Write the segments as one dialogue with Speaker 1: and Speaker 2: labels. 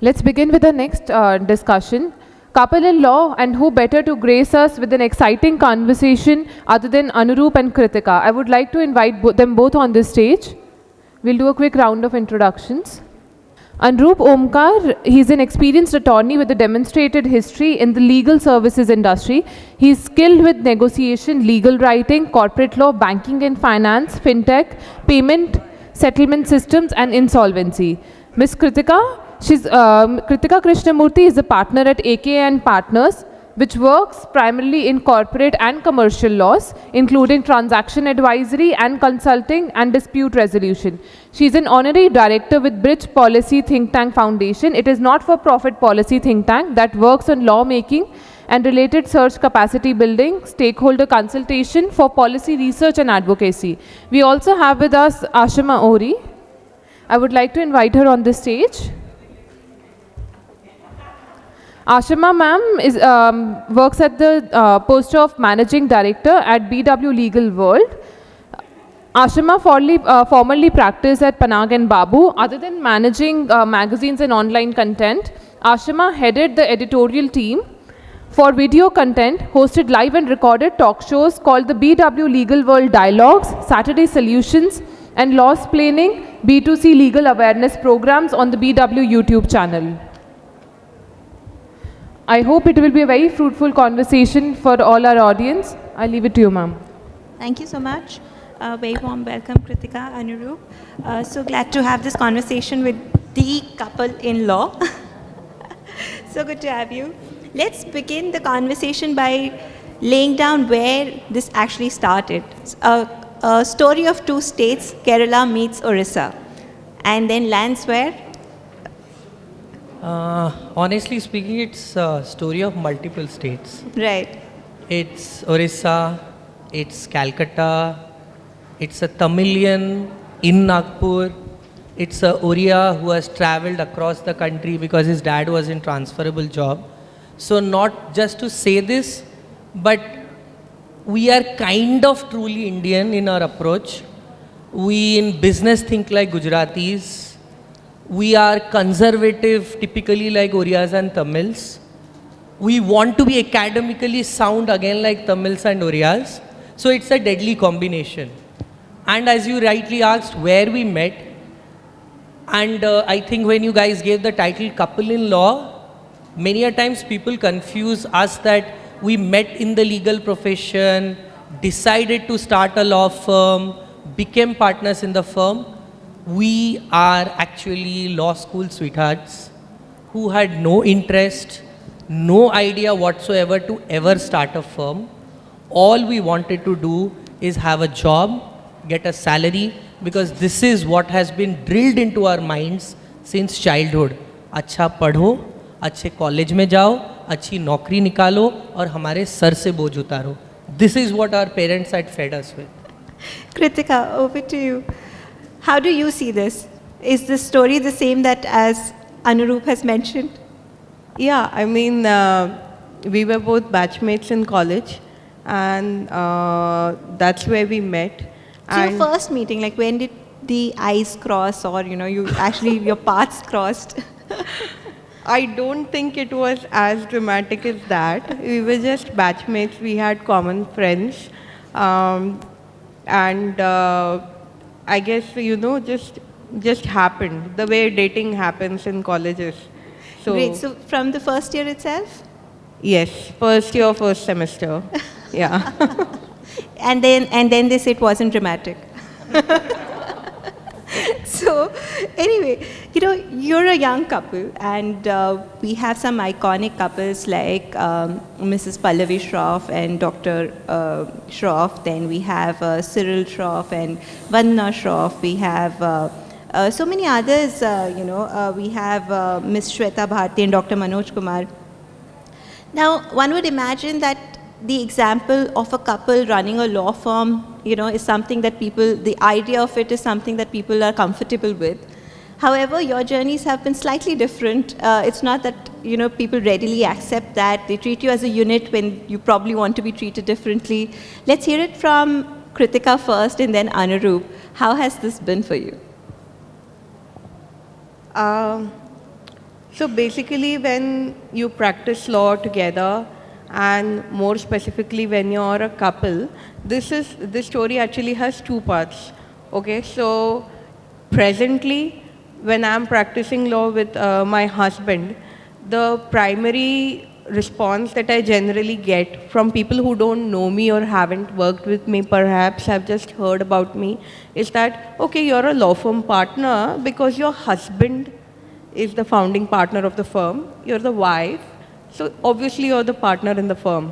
Speaker 1: Let's begin with the next discussion. Couple in law, and who better to grace us with an exciting conversation other than Anuroop and Kritika. I would like to invite them both on this stage. We'll do a quick round of introductions. Anuroop Omkar, he's an experienced attorney with a demonstrated history in the legal services industry. He's skilled with negotiation, legal writing, corporate law, banking and finance, fintech, payment, settlement systems and insolvency. Ms. Kritika, Kritika Krishnamurthy is a partner at AK & Partners, which works primarily in corporate and commercial laws, including transaction advisory and consulting and dispute resolution. She is an honorary director with Bridge Policy Think Tank Foundation. It is not-for-profit policy think tank that works on lawmaking and related search capacity building, stakeholder consultation for policy research and advocacy. We also have with us Ashima Ohri. I would like to invite her on the stage. Ashima ma'am works at the post of Managing Director at BW Legal World. Ashima formerly practiced at Panag & Babu. Other than managing magazines and online content, Ashima headed the editorial team for video content, hosted live and recorded talk shows called the BW Legal World Dialogues, Saturday Solutions, and Laws Planning B2C legal awareness programs on the BW YouTube channel. I hope it will be a very fruitful conversation for all our audience. I'll leave it to you, ma'am.
Speaker 2: Thank you so much. Very warm welcome, Kritika, Anuroop. So glad to have this conversation with the couple in law. So good to have you. Let's begin the conversation by laying down where this actually started. A story of two states, Kerala meets Orissa, and then lands where?
Speaker 3: Honestly speaking, it's a story of multiple states.
Speaker 2: Right.
Speaker 3: It's Orissa, it's Calcutta, it's a Tamilian in Nagpur, it's a Oriya who has traveled across the country because his dad was in transferable job. So not just to say this, but we are kind of truly Indian in our approach. We in business think like Gujaratis. We are conservative, typically like Oriyas and Tamils. We want to be academically sound again like Tamils and Oriyas. So it's a deadly combination. And as you rightly asked, where we met, and I think when you guys gave the title Couple in Law, many a times people confuse us that we met in the legal profession, decided to start a law firm, became partners in the firm. We are actually law school sweethearts who had no interest, no idea whatsoever to ever start a firm. All we wanted to do is have a job, get a salary, because this is what has been drilled into our minds since childhood. अच्छा पढ़ो, अच्छे college में जाओ, अच्छी नौकरी निकालो और हमारे सर से बोझ उतारो. This is what our parents had fed us with.
Speaker 2: Kritika, over to you. How do you see this? Is the story the same that as Anuroop has mentioned?
Speaker 4: Yeah, I mean, we were both batchmates in college, and that's where we met.
Speaker 2: So your first meeting, like when did the eyes cross, or you actually your paths crossed?
Speaker 4: I don't think it was as dramatic as that. We were just batchmates. We had common friends, and I guess just happened the way dating happens in colleges. So
Speaker 2: Great. So from the first year itself?
Speaker 4: Yes, first year, first semester. Yeah.
Speaker 2: and then they say it wasn't dramatic. So anyway, you're a young couple, and we have some iconic couples like Mrs. Pallavi Shroff and Dr. Shroff. Then we have Cyril Shroff and Vandana Shroff. We have so many others. We have Ms. Shweta Bharti and Dr. Manoj Kumar. Now, one would imagine that the example of a couple running a law firm, is something that the idea of it is something that people are comfortable with. However, your journeys have been slightly different. It's not that, people readily accept that. They treat you as a unit when you probably want to be treated differently. Let's hear it from Kritika first and then Anuroop. How has this been for you?
Speaker 4: So basically, when you practice law together, and more specifically when you're a couple, this story actually has two parts. Okay, so presently, when I'm practicing law with my husband, the primary response that I generally get from people who don't know me or haven't worked with me, perhaps have just heard about me, is that, okay, you're a law firm partner because your husband is the founding partner of the firm, you're the wife, so obviously you're the partner in the firm.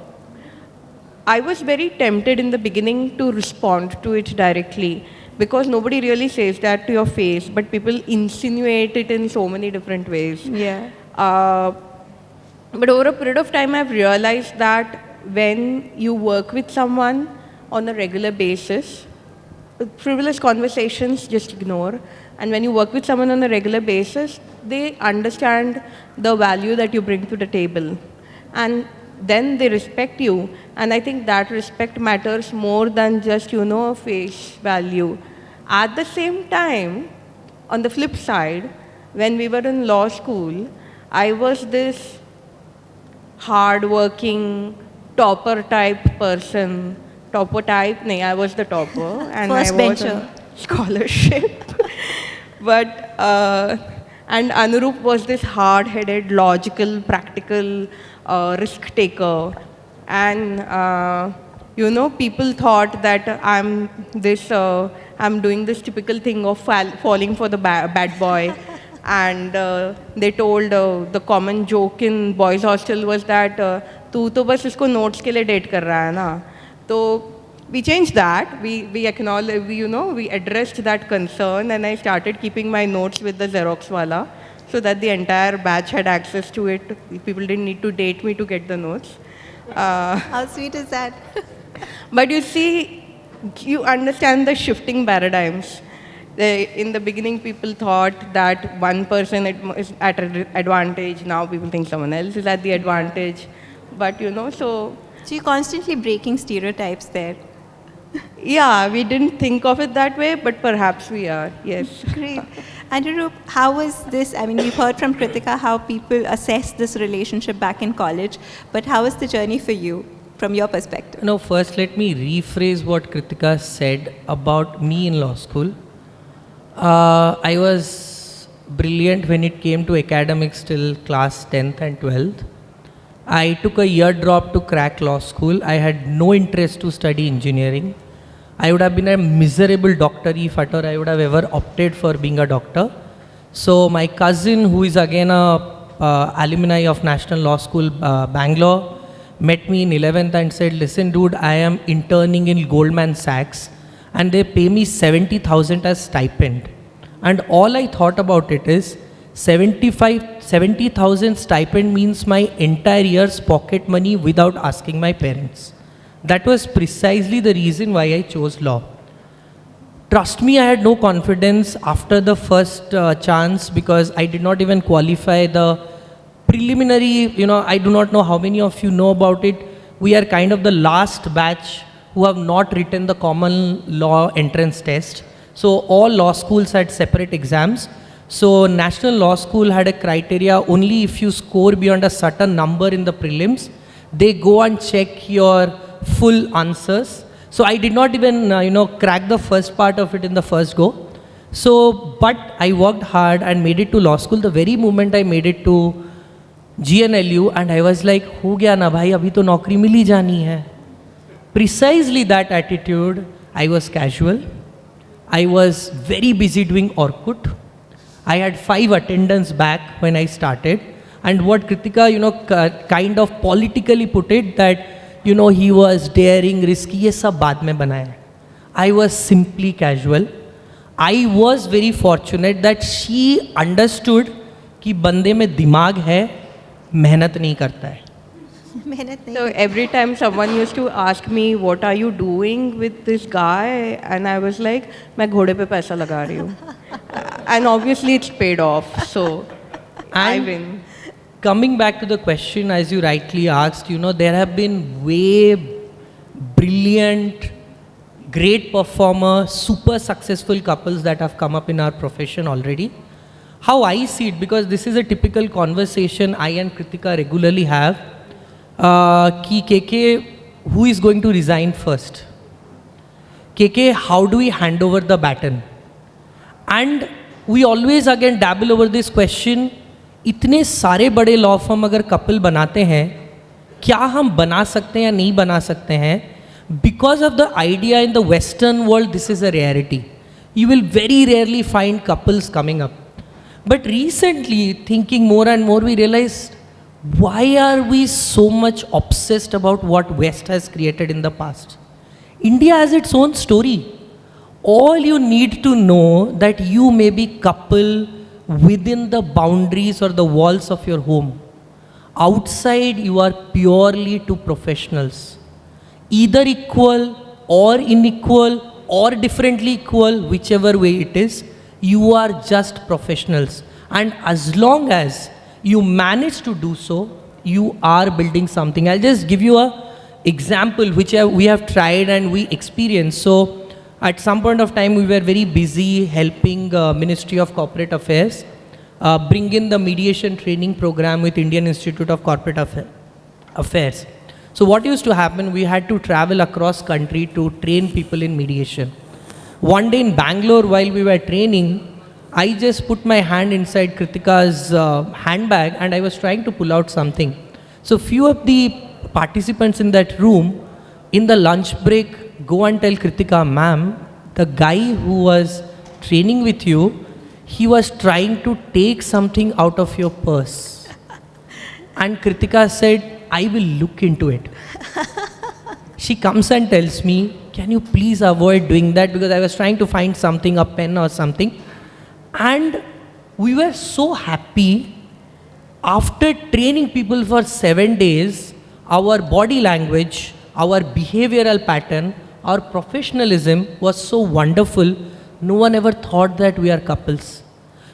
Speaker 4: I was very tempted in the beginning to respond to it directly because nobody really says that to your face, but people insinuate it in so many different ways.
Speaker 2: Yeah.
Speaker 4: But over a period of time, I've realized that when you work with someone on a regular basis, frivolous conversations just ignore. And when you work with someone on a regular basis, they understand the value that you bring to the table. And then they respect you. And I think that respect matters more than just, a face value. At the same time, on the flip side, when we were in law school, I was this hard-working, topper type person. Topper type? No, I was the topper. And
Speaker 2: First
Speaker 4: I was
Speaker 2: bencher.
Speaker 4: on scholarship. But, and Anurup was this hard-headed, logical, practical risk taker. And, people thought that I'm doing this typical thing of falling for the bad boy. And they told the common joke in boys hostel was that तू तो बस इसको notes के लिए date कर रहा है ना. So we changed that. We acknowledged, we addressed that concern, and I started keeping my notes with the Xerox wala, so that the entire batch had access to it. People didn't need to date me to get the notes.
Speaker 2: How sweet is that?
Speaker 4: But you see, you understand the shifting paradigms. In the beginning, people thought that one person is at an advantage. Now people think someone else is at the advantage. But so
Speaker 2: So you're constantly breaking stereotypes there.
Speaker 4: yeah, we didn't think of it that way, but perhaps we are. Yes.
Speaker 2: Great. Anurup, how was this? I mean, we've heard from Kritika how people assess this relationship back in college, but how was the journey for you, from your perspective?
Speaker 3: No, first let me rephrase what Kritika said about me in law school. I was brilliant when it came to academics till class 10th and 12th. I took a year drop to crack law school. I had no interest to study engineering. I would have been a miserable doctor if at all I would have ever opted for being a doctor. So my cousin, who is again a alumni of National Law School, Bangalore, met me in 11th and said, listen dude, I am interning in Goldman Sachs and they pay me 70,000 as stipend. And all I thought about it is, 70,000 stipend means my entire year's pocket money without asking my parents. That was precisely the reason why I chose law. Trust me, I had no confidence after the first chance because I did not even qualify the preliminary, I do not know how many of you know about it. We are kind of the last batch who have not written the common law entrance test. So all law schools had separate exams. So National Law School had a criteria only if you score beyond a certain number in the prelims, they go and check your full answers. So I did not even, crack the first part of it in the first go. So, but I worked hard and made it to law school. The very moment I made it to GNLU and I was like, हो गया ना भाई, अभी तो नौकरी मिल ही जानी है. Precisely that attitude, I was casual. I was very busy doing Orkut. I had 5 attendance back when I started. And what Kritika, kind of politically put it that, he was daring, risky, ये सब बाद में बनाया है. I was simply casual. I was very fortunate that she understood कि बंदे में दिमाग है, मेहनत नहीं करता है.
Speaker 4: So every time someone used to ask me, what are you doing with this guy? And I was like, मैं घोड़े पे पैसा लगा रही हूँ. And obviously it's paid off, so I win.
Speaker 3: Coming back to the question, as you rightly asked, there have been way brilliant, great performer, super successful couples that have come up in our profession already. how I see it, because this is a typical conversation I and Kritika regularly have, ki KK, who is going to resign first? KK, how do we hand over the baton? And we always again dabble over this question, इतने सारे बड़े law firm अगर couple बनाते हैं, क्या हम बना सकते हैं या नहीं बना सकते हैं? Because of the idea in the Western world, this is a rarity. You will very rarely find couples coming up. But recently, thinking more and more, we realized, why are we so much obsessed about what West has created in the past? India has its own story. All you need to know that you may be couple within the boundaries or the walls of your home. Outside, you are purely two professionals. Either equal or unequal or differently equal, whichever way it is, you are just professionals. And as long as you manage to do so, you are building something. I'll just give you an example which we have tried and we experienced. So at some point of time, we were very busy helping Ministry of Corporate Affairs bring in the mediation training program with Indian Institute of Corporate Affairs. So what used to happen, we had to travel across country to train people in mediation. One day in Bangalore, while we were training, I just put my hand inside Kritika's handbag and I was trying to pull out something. So few of the participants in that room, in the lunch break, go and tell Kritika, ma'am, the guy who was training with you, he was trying to take something out of your purse. And Kritika said, I will look into it. She comes and tells me, can you please avoid doing that, because I was trying to find something, a pen or something. And we were so happy. After training people for 7 days, our body language, our behavioral pattern, our professionalism was so wonderful. No one ever thought that we are couples.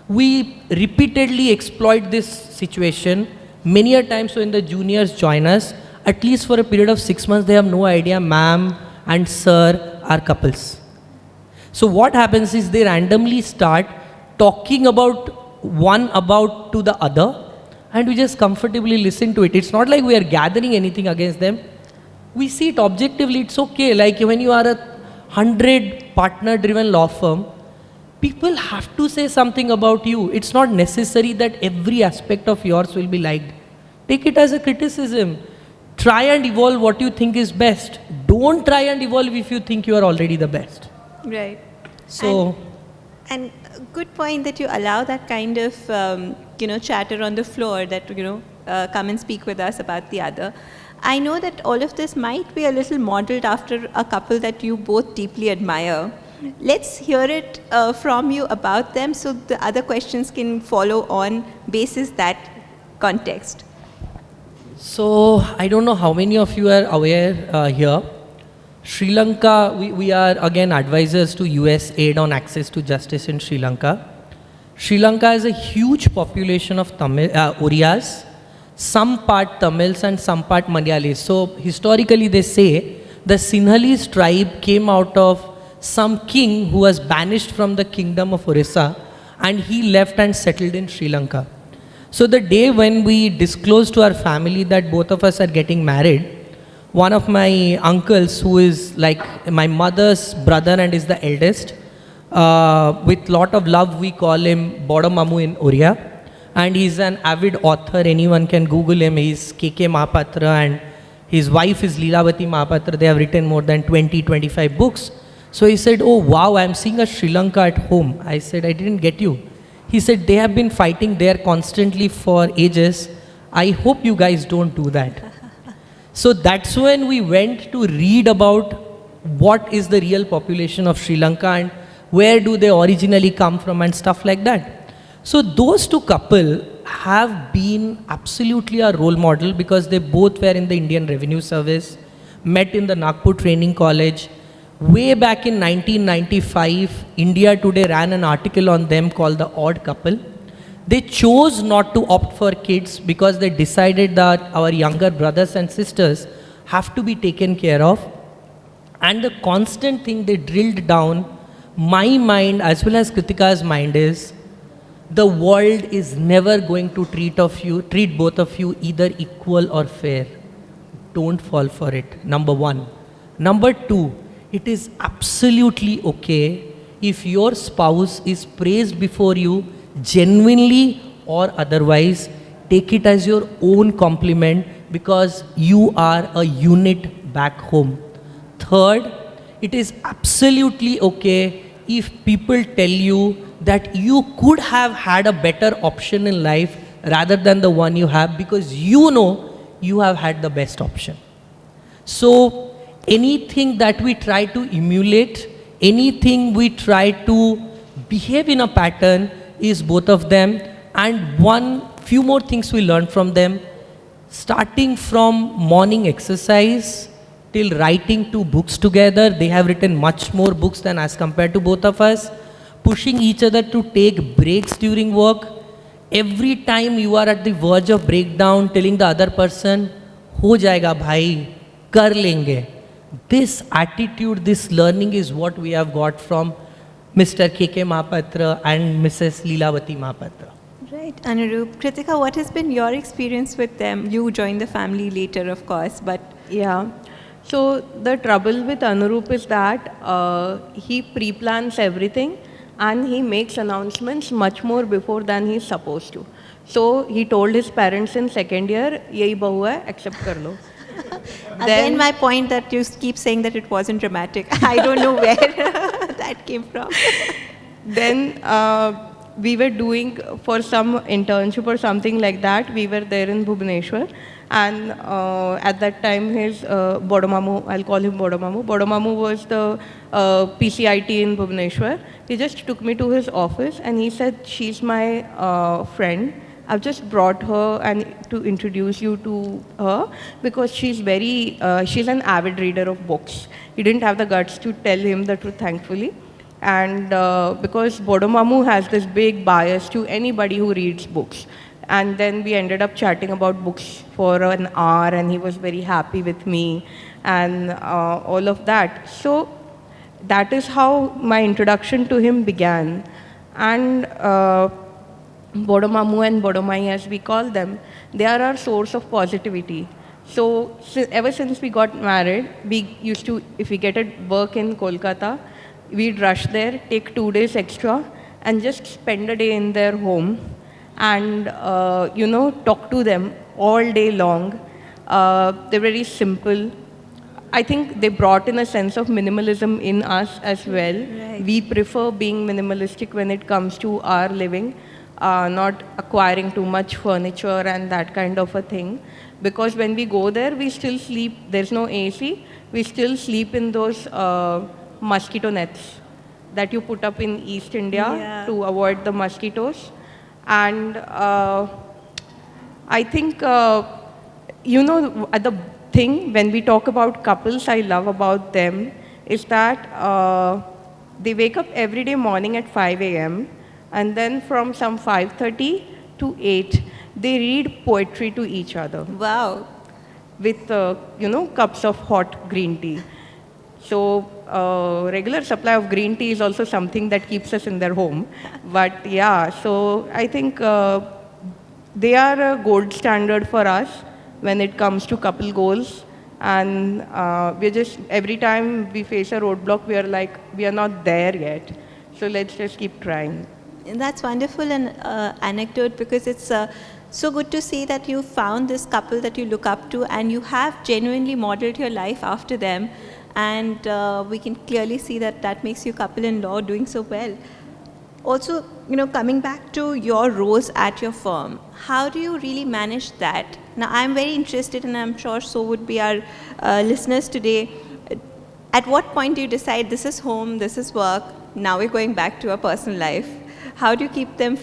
Speaker 3: We repeatedly exploit this situation. Many a times when the juniors join us, at least for a period of 6 months, they have no idea ma'am and sir are couples. So what happens is they randomly start talking about one about to the other, and we just comfortably listen to it. It's not like we are gathering anything against them. We see it objectively, it's okay. Like when you are a 100 partner driven law firm, people have to say something about you. It's not necessary that every aspect of yours will be liked. Take it as a criticism. Try and evolve what you think is best. Don't try and evolve if you think you are already the best.
Speaker 2: Right.
Speaker 3: So,
Speaker 2: And a good point that you allow that kind of, chatter on the floor that, come and speak with us about the other. I know that all of this might be a little modeled after a couple that you both deeply admire. Let's hear it from you about them so the other questions can follow on basis that context.
Speaker 3: So I don't know how many of you are aware here. Sri Lanka, we are again advisors to US aid on access to justice in Sri Lanka. Sri Lanka has a huge population of Tamil, Oriyas, some part Tamils and some part Malayalis. So historically they say the Sinhalese tribe came out of some king who was banished from the kingdom of Orissa, and he left and settled in Sri Lanka. So the day when we disclosed to our family that both of us are getting married, one of my uncles, who is like my mother's brother and is the eldest, with lot of love we call him Bodo Mamu in Oriya, and he's an avid author. Anyone can Google him. He's KK Mahapatra and his wife is Leelavati Mahapatra. They have written more than 20-25 books. So he said, oh wow, I'm seeing a Sri Lanka at home. I said, I didn't get you. He said, they have been fighting there constantly for ages. I hope you guys don't do that. So that's when we went to read about what is the real population of Sri Lanka and where do they originally come from and stuff like that. So those two couple have been absolutely a role model because they both were in the Indian Revenue Service, met in the Nagpur Training College. Way back in 1995, India Today ran an article on them called The Odd Couple. They chose not to opt for kids because they decided that our younger brothers and sisters have to be taken care of. And the constant thing they drilled down my mind as well as Kritika's mind is, the world is never going to treat both of you either equal or fair. Don't fall for it, number one. Number two, it is absolutely okay if your spouse is praised before you, genuinely or otherwise. Take it as your own compliment because you are a unit back home. Third, it is absolutely okay if people tell you that you could have had a better option in life rather than the one you have, because you know you have had the best option. So anything that we try to emulate, anything we try to behave in a pattern is both of them. And few more things we learn from them, starting from morning exercise till writing 2 books together. They have written much more books than as compared to both of us. Pushing each other to take breaks during work. Every time you are at the verge of breakdown, telling the other person, "Ho jayega bhai, kar lenge." This attitude, this learning is what we have got from Mr. K.K. Mahapatra and Mrs. Leelavati Mahapatra.
Speaker 2: Right, Anurup. Kritika, what has been your experience with them? You joined the family later, of course, but
Speaker 4: Yeah. So the trouble with Anurup is that he pre-plans everything and he makes announcements much more before than he's supposed to. So he told his parents in second year, "Yahi bahu hai, accept kar lo."
Speaker 2: again, my point that you keep saying that it wasn't dramatic. I don't know where that came from.
Speaker 4: Then we were doing for some internship or something like that. We were there in Bhubaneswar, and at that time his Bodomamu, I'll call him Bodomamu. Bodomamu was the PCIT in Bhubaneswar. He just took me to his office and he said, "She's my friend. I've just brought her and to introduce you to her because she's an avid reader of books." He didn't have the guts to tell him the truth, thankfully. And because Bodomamu has this big bias to anybody who reads books. And then we ended up chatting about books for an hour and he was very happy with me and all of that. So that is how my introduction to him began. And Bodomamu and Bodomai, as we call them, they are our source of positivity. So ever since we got married, we used to, if we get a work in Kolkata, we'd rush there, take 2 days extra, and just spend a day in their home and, talk to them all day long. They're very simple. I think they brought in a sense of minimalism in us as well.
Speaker 2: Right.
Speaker 4: We prefer being minimalistic when it comes to our living, not acquiring too much furniture and that kind of a thing. Because when we go there, we still sleep, there's no AC, we still sleep in those mosquito nets that you put up in East India to avoid the mosquitoes. And I think, the thing when we talk about couples I love about them is that they wake up every day morning at 5 a.m. and then from some 5:30 to 8, they read poetry to each other
Speaker 2: Wow.
Speaker 4: with, cups of hot green tea. So regular supply of green tea is also something that keeps us in their home. But yeah, so I think they are a gold standard for us when it comes to couple goals. And we're just, every time we face a roadblock, we are like, we are not there yet. So let's just keep trying.
Speaker 2: And that's wonderful and anecdote because it's so good to see that you found this couple that you look up to and you have genuinely modeled your life after them. And we can clearly see that that makes you couple-in-law doing so well. Also, coming back to your roles at your firm, how do you really manage that? Now, I'm very interested, and I'm sure so would be our listeners today. At what point do you decide this is home, this is work, now we're going back to our personal life? How do you keep them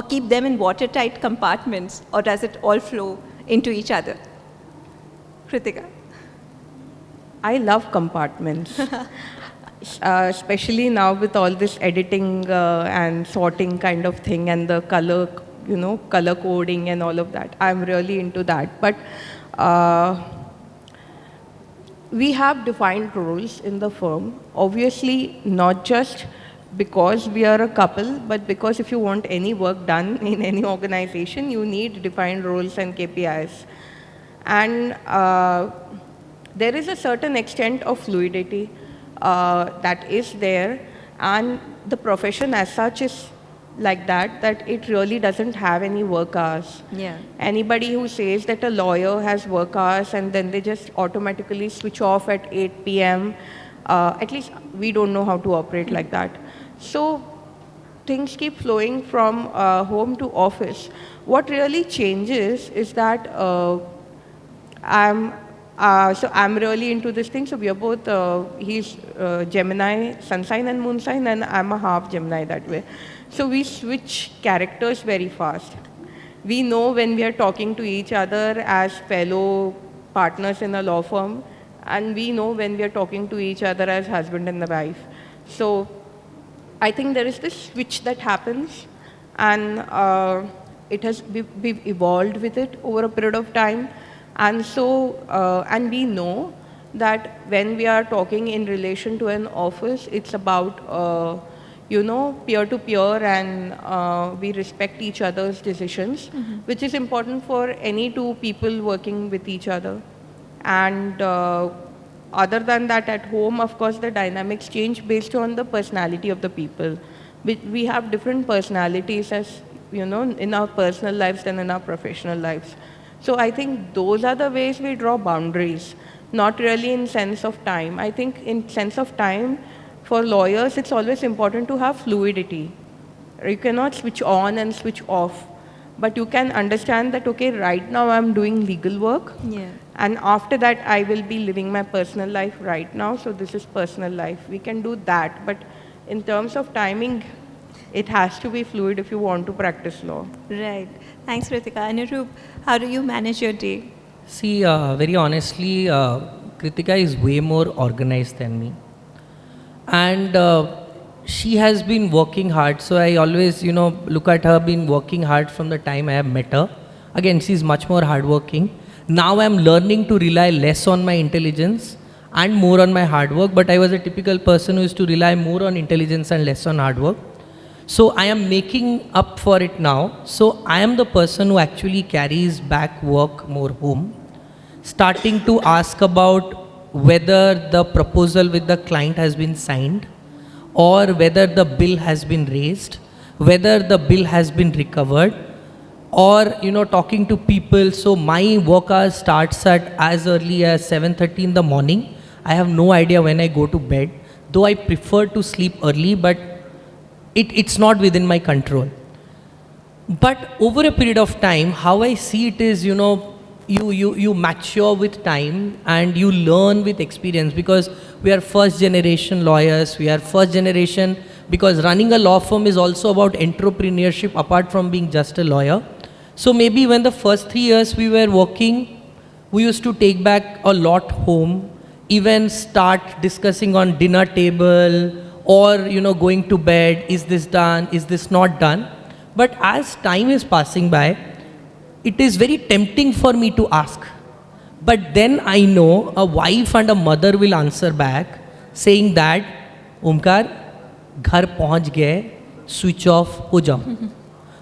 Speaker 2: keep them in watertight compartments, or does it all flow into each other? Kritika.
Speaker 4: I love compartments, especially now with all this editing and sorting kind of thing and the color, color coding and all of that. I'm really into that. But we have defined roles in the firm. Obviously, not just because we are a couple, but because if you want any work done in any organization, you need defined roles and KPIs. And there is a certain extent of fluidity that is there, and the profession as such is like that it really doesn't have any work hours.
Speaker 2: Yeah.
Speaker 4: Anybody who says that a lawyer has work hours and then they just automatically switch off at 8 p.m., at least we don't know how to operate like that. So things keep flowing from home to office. What really changes is that I'm really into this thing. So we are both, he's Gemini, sun sign and moon sign, and I'm a half Gemini that way. So we switch characters very fast. We know when we are talking to each other as fellow partners in a law firm, and we know when we are talking to each other as husband and the wife. So I think there is this switch that happens, and we've evolved with it over a period of time. And so, and we know that when we are talking in relation to an office, it's about, peer-to-peer, and we respect each other's decisions, which is important for any two people working with each other. And other than that, at home, of course, the dynamics change based on the personality of the people. We have different personalities, as you know, in our personal lives than in our professional lives. So I think those are the ways we draw boundaries, not really in sense of time. I think in sense of time, for lawyers, it's always important to have fluidity. You cannot switch on and switch off, but you can understand that, okay, right now I'm doing legal work,
Speaker 2: Yeah.
Speaker 4: and after that I will be living my personal life right now, so this is personal life. We can do that, but in terms of timing, it has to be fluid if you want to practice law.
Speaker 2: Right. Thanks, Kritika. Anirudh, how do you manage your day?
Speaker 3: See, very honestly, Kritika is way more organized than me. And she has been working hard. So I always, look at her been working hard from the time I have met her. Again, she's much more hardworking. Now I'm learning to rely less on my intelligence and more on my hard work. But I was a typical person who used to rely more on intelligence and less on hard work. So I am making up for it now. So I am the person who actually carries back work more home, starting to ask about whether the proposal with the client has been signed, or whether the bill has been raised, whether the bill has been recovered, or talking to people. So my work hours starts at as early as 7:30 in the morning. I have no idea when I go to bed, though I prefer to sleep early, but it's not within my control. But over a period of time, how I see it is, you mature with time and you learn with experience, because we are first generation lawyers. We are first generation because running a law firm is also about entrepreneurship apart from being just a lawyer. So maybe when the first 3 years we were working, we used to take back a lot home, even start discussing on dinner table, or going to bed, is this done, is this not done. But as time is passing by, it is very tempting for me to ask. But then I know a wife and a mother will answer back saying that, Omkar, ghar pahunch gaye, switch off ho jao.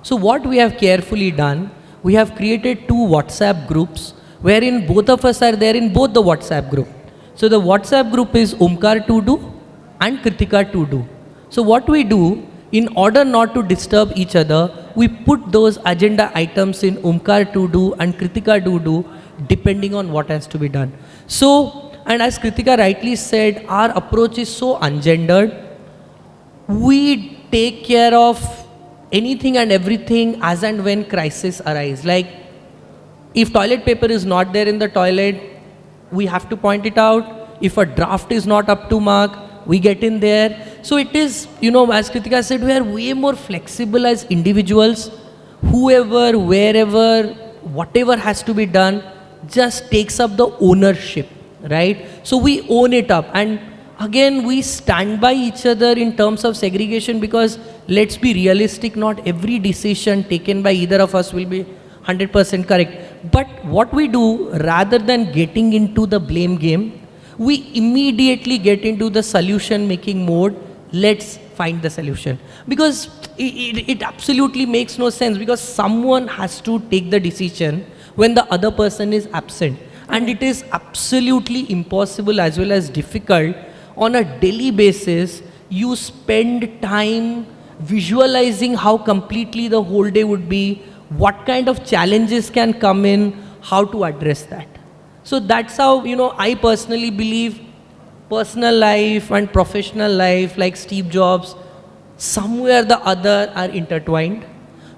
Speaker 3: So what we have carefully done, we have created 2 WhatsApp groups wherein both of us are there in both the WhatsApp group. So the WhatsApp group is Omkar to do and Kritika to do. So what we do, in order not to disturb each other, we put those agenda items in Omkar to do and Kritika to do, depending on what has to be done. So, and as Kritika rightly said, our approach is so ungendered. We take care of anything and everything as and when crisis arise. Like, if toilet paper is not there in the toilet, we have to point it out. If a draft is not up to mark, we get in there. So it is, as Kritika said, we are way more flexible as individuals. Whoever, wherever, whatever has to be done, just takes up the ownership, right? So we own it up. And again, we stand by each other in terms of segregation, because let's be realistic, not every decision taken by either of us will be 100% correct. But what we do, rather than getting into the blame game, we immediately get into the solution making mode. Let's find the solution. Because it absolutely makes no sense, because someone has to take the decision when the other person is absent. And it is absolutely impossible as well as difficult on a daily basis. You spend time visualizing how completely the whole day would be, what kind of challenges can come in, how to address that. So that's how, I personally believe personal life and professional life, like Steve Jobs, somewhere or the other are intertwined.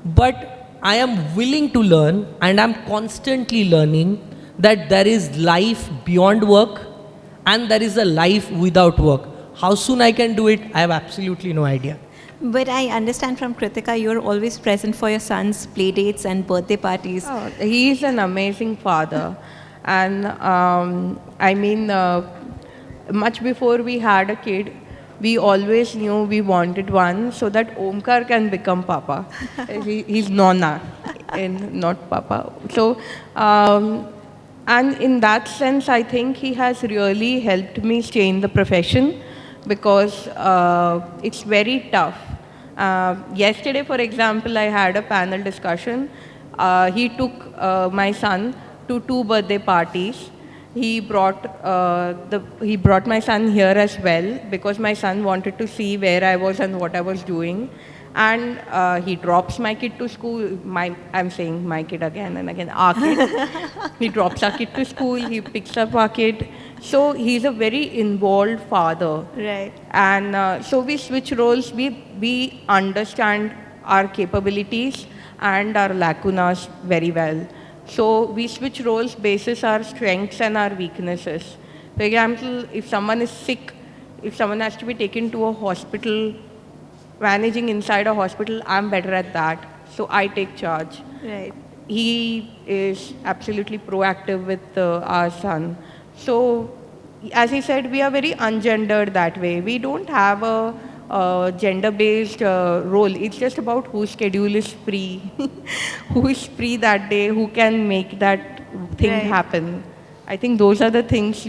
Speaker 3: But I am willing to learn, and I'm constantly learning that there is life beyond work and there is a life without work. How soon I can do it, I have absolutely no idea.
Speaker 2: But I understand from Kritika, you're always present for your son's play dates and birthday parties.
Speaker 4: Oh, he is an amazing father. And much before we had a kid, we always knew we wanted one so that Omkar can become Papa. He's Nonna and not Papa. So, and in that sense, I think he has really helped me stay in the profession, because it's very tough. Yesterday, for example, I had a panel discussion. He took my son to 2 birthday parties. He brought my son here as well, because my son wanted to see where I was and what I was doing. And he drops my kid to school. I'm saying my kid again and again, our kid. He drops our kid to school, he picks up our kid. So he's a very involved father.
Speaker 2: Right.
Speaker 4: And so we switch roles, we understand our capabilities and our lacunas very well. So we switch roles basis our strengths and our weaknesses. For example, if someone is sick, if someone has to be taken to a hospital, managing inside a hospital, I'm better at that. So I take charge.
Speaker 2: Right.
Speaker 4: He is absolutely proactive with our son. So, as he said, we are very ungendered that way. We don't have a gender-based role. It's just about whose schedule is free, who is free that day, who can make that thing
Speaker 2: Right.
Speaker 4: happen. I think those are the things,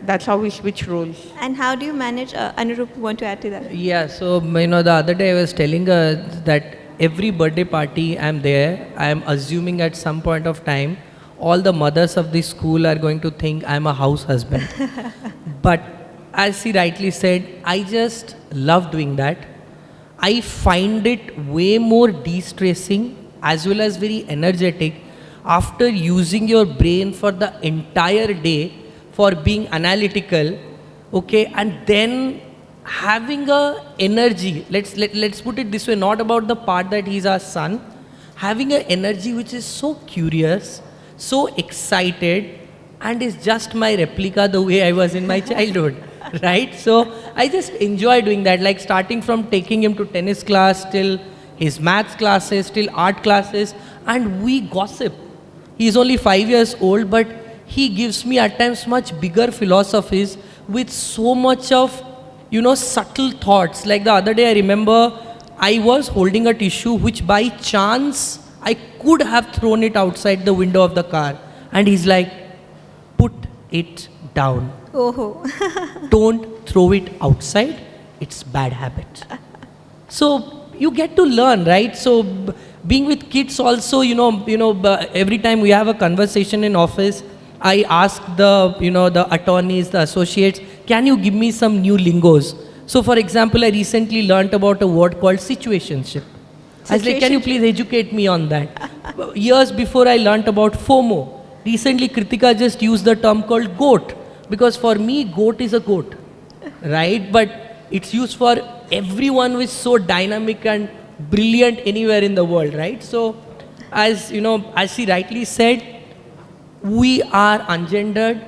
Speaker 4: that's how we switch roles.
Speaker 2: And how do you manage, Anurup, want to add to that?
Speaker 3: Yeah, so the other day I was telling that every birthday party I'm there, I'm assuming at some point of time, all the mothers of the school are going to think I'm a house husband. But as he rightly said, I just love doing that. I find it way more de-stressing as well as very energetic after using your brain for the entire day for being analytical, okay, and then having a energy, let's put it this way, not about the part that he's our son, having an energy which is so curious, so excited, and is just my replica the way I was in my childhood, right? So I just enjoy doing that, like starting from taking him to tennis class till his maths classes, till art classes, and we gossip. He's only 5 years old, but he gives me at times much bigger philosophies with so much of, subtle thoughts. Like the other day, I remember I was holding a tissue which by chance I could have thrown it outside the window of the car. And he's like, put it down.
Speaker 2: Oh.
Speaker 3: Don't throw it outside. It's bad habit. So you get to learn, right? So being with kids also, every time we have a conversation in office, I ask the attorneys, the associates, can you give me some new lingos? So for example, I recently learnt about a word called situationship. I was like, can you please educate me on that? Years before I learnt about FOMO. Recently, Kritika just used the term called GOAT. Because for me, GOAT is a goat, right? But it's used for everyone who is so dynamic and brilliant anywhere in the world, right? So, as he rightly said, we are ungendered.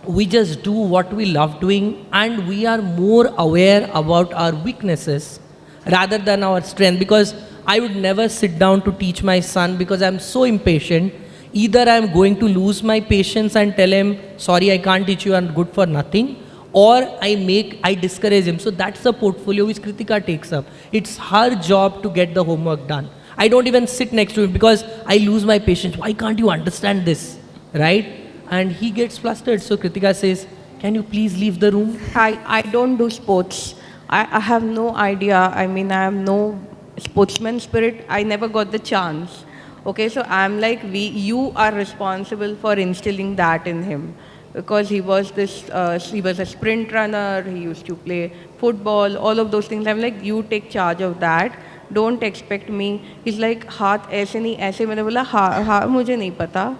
Speaker 3: We just do what we love doing, and we are more aware about our weaknesses rather than our strength. Because I would never sit down to teach my son because I'm so impatient. Either I'm going to lose my patience and tell him, sorry, I can't teach you, I'm good for nothing, or I discourage him. So that's the portfolio which Kritika takes up. It's her job to get the homework done. I don't even sit next to him because I lose my patience. Why can't you understand this, right? And he gets flustered. So Kritika says, can you please leave the room?
Speaker 4: I don't do sports. I have no idea. I mean, I have no sportsman spirit. I never got the chance. Okay, so I'm like, you are responsible for instilling that in him, because he was he was a sprint runner. He used to play football, all of those things. I'm like, you take charge of that. Don't expect me. He's like, हाथ ऐसे नहीं ऐसे. मैंने बोला हाँ मुझे नहीं पता.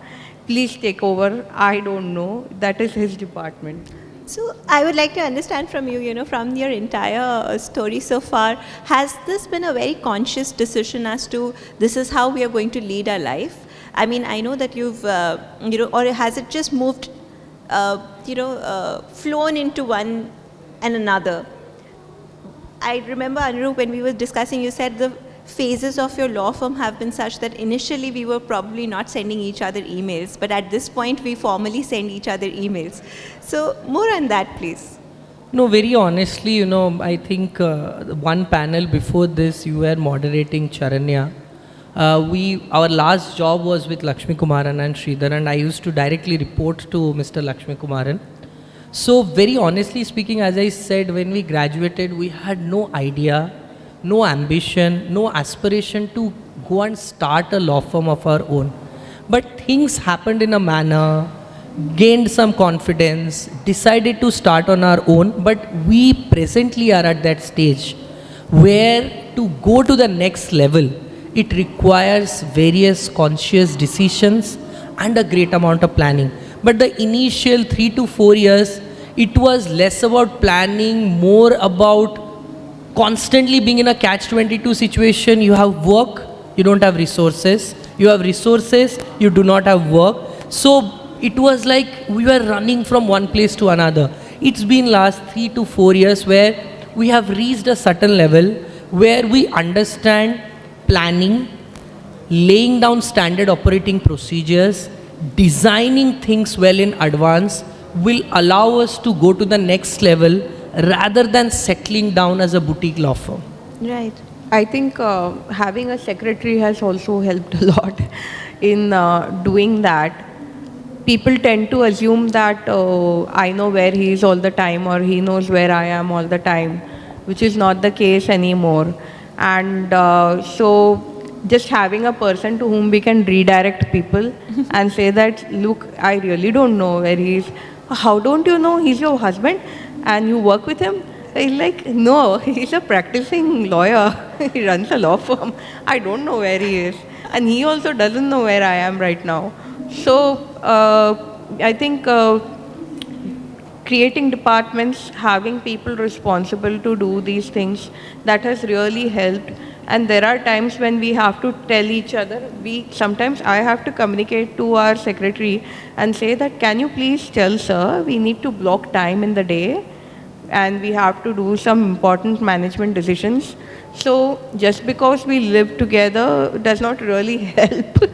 Speaker 4: Please take over. I don't know. That is his department.
Speaker 2: So I would like to understand from you, from your entire story so far, has this been a very conscious decision as to this is how we are going to lead our life? I mean, I know that you've, or has it just moved, flown into one and another? I remember, Anurup, when we were discussing, you said the phases of your law firm have been such that initially we were probably not sending each other emails, but at this point we formally send each other emails. So more on that, please.
Speaker 3: No, very honestly, I think one panel before this, you were moderating, Charanya. Our last job was with Lakshmi Kumaran and Sridhar, and I used to directly report to Mr. Lakshmi Kumaran. So very honestly speaking, as I said, when we graduated, we had no idea, no ambition, no aspiration to go and start a law firm of our own. But things happened in a manner, gained some confidence, decided to start on our own. But we presently are at that stage where to go to the next level, it requires various conscious decisions and a great amount of planning. But the initial 3 to 4 years, it was less about planning, more about constantly being in a catch-22 situation. You have work, you don't have resources. You have resources, you do not have work. So it was like we were running from one place to another. It's been last 3 to 4 years where we have reached a certain level where we understand planning, laying down standard operating procedures, designing things well in advance will allow us to go to the next level rather than settling down as a boutique law firm.
Speaker 2: Right.
Speaker 4: I think having a secretary has also helped a lot in doing that. People tend to assume that I know where he is all the time or he knows where I am all the time, which is not the case anymore. And so just having a person to whom we can redirect people and say that, look, I really don't know where he is. How don't you know he's your husband and you work with him? He's like, no, he's a practicing lawyer. He runs a law firm. I don't know where he is. And he also doesn't know where I am right now. So I think creating departments, having people responsible to do these things, that has really helped. And there are times when we have to tell each other, sometimes I have to communicate to our secretary and say that, can you please tell sir, we need to block time in the day and we have to do some important management decisions. So just because we live together does not really help.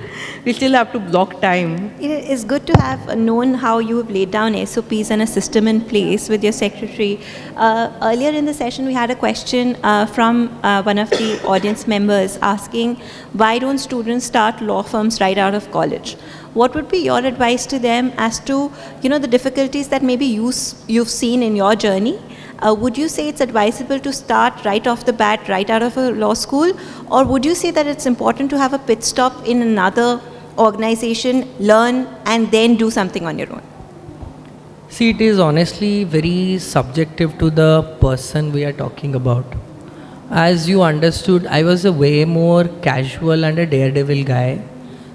Speaker 4: We still have to block time.
Speaker 2: It's good to have known how you have laid down SOPs and a system in place with your secretary. Earlier in the session, we had a question from one of the audience members asking, why don't students start law firms right out of college? What would be your advice to them as to, the difficulties that maybe you've seen in your journey? Would you say it's advisable to start right off the bat, right out of a law school? Or would you say that it's important to have a pit stop in another organization, learn, and then do something on your own?
Speaker 3: See, it is honestly very subjective to the person we are talking about. As you understood, I was a way more casual and a daredevil guy.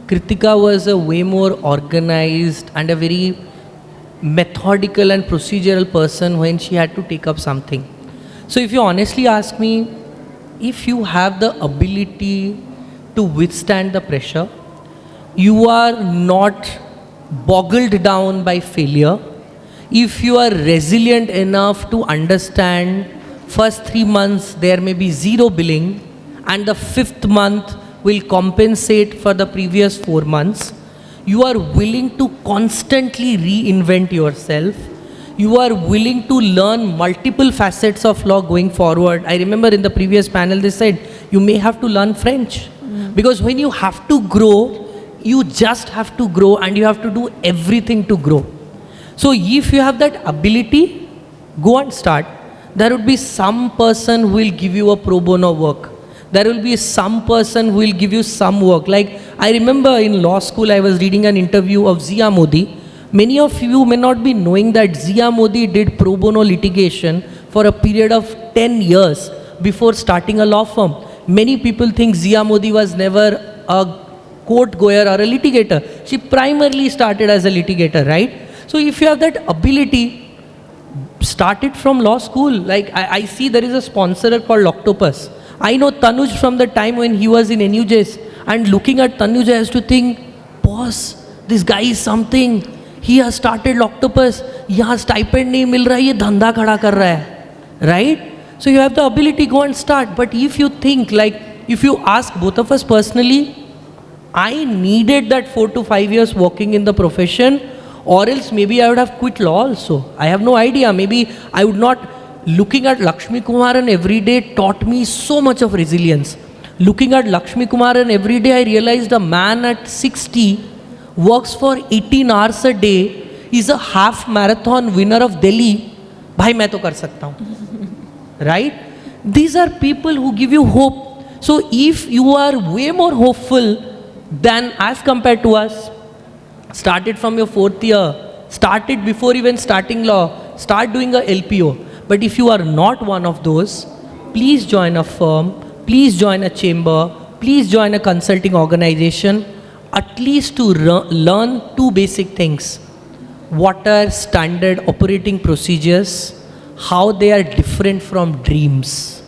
Speaker 3: Kritika was a way more organized and a very methodical and procedural person when she had to take up something. So if you honestly ask me, if you have the ability to withstand the pressure, you are not boggled down by failure, if you are resilient enough to understand first 3 months there may be zero billing and the 5th month will compensate for the previous 4 months, you are willing to constantly reinvent yourself, you are willing to learn multiple facets of law going forward. I remember in the previous panel they said, you may have to learn French. Because when you have to grow, you just have to grow and you have to do everything to grow. So if you have that ability, go and start. there would be some person who will give you a pro bono work. There will be some person who will give you some work. Like I remember in law school, I was reading an interview of Zia Modi. Many of you may not be knowing that Zia Modi did pro bono litigation for a period of 10 years before starting a law firm. Many people think Zia Modi was never a court goer or a litigator. She primarily started as a litigator, right? So if you have that ability, start it from law school. Like I see there is a sponsor called Octopus. I know Tanuj from the time when he was in NUJS, and looking at Tanuj I used to think, boss, this guy is something. He has started Octopus. यहाँ stipend नहीं मिल रहा है, ये धंधा खड़ा कर रहा है, right? So you have the ability, go and start. But if you think, like, if you ask both of us personally, I needed that 4 to 5 years working in the profession, or else maybe I would have quit law also. I have no idea. Maybe I would not. Looking at Lakshmi Kumaran every day taught me so much of resilience. Looking at Lakshmi Kumaran every day, I realized a man at 60 works for 18 hours a day, is a half marathon winner of Delhi. Bhai, मैं तो कर सकता हूँ. Right? These are people who give you hope. So if you are way more hopeful than as compared to us, started from your 4th year, started before even starting law, start doing a LPO. But if you are not one of those, please join a firm, please join a chamber, please join a consulting organization, at least to learn 2 basic things. What are standard operating procedures? How they are different from dreams.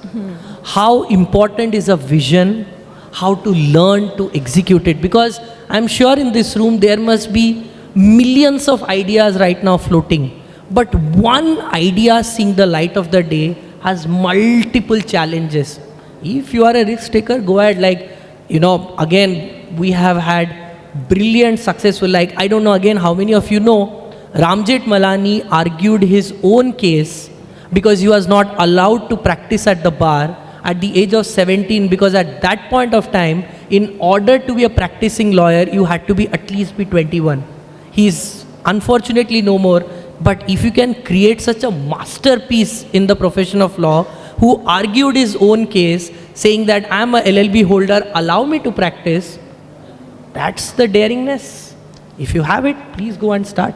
Speaker 3: How important is a vision? How to learn to execute it. Because I'm sure in this room there must be millions of ideas right now floating. But one idea seeing the light of the day has multiple challenges. If you are a risk taker, go ahead. Like, again, we have had brilliant, successful, like, I don't know again how many of you know, Ramjet Malani argued his own case because he was not allowed to practice at the bar at the age of 17, because at that point of time, in order to be a practicing lawyer, you had to be at least be 21. He's unfortunately no more. But if you can create such a masterpiece in the profession of law, who argued his own case, saying that I am a LLB holder, allow me to practice, that's the daringness. If you have it, please go and start.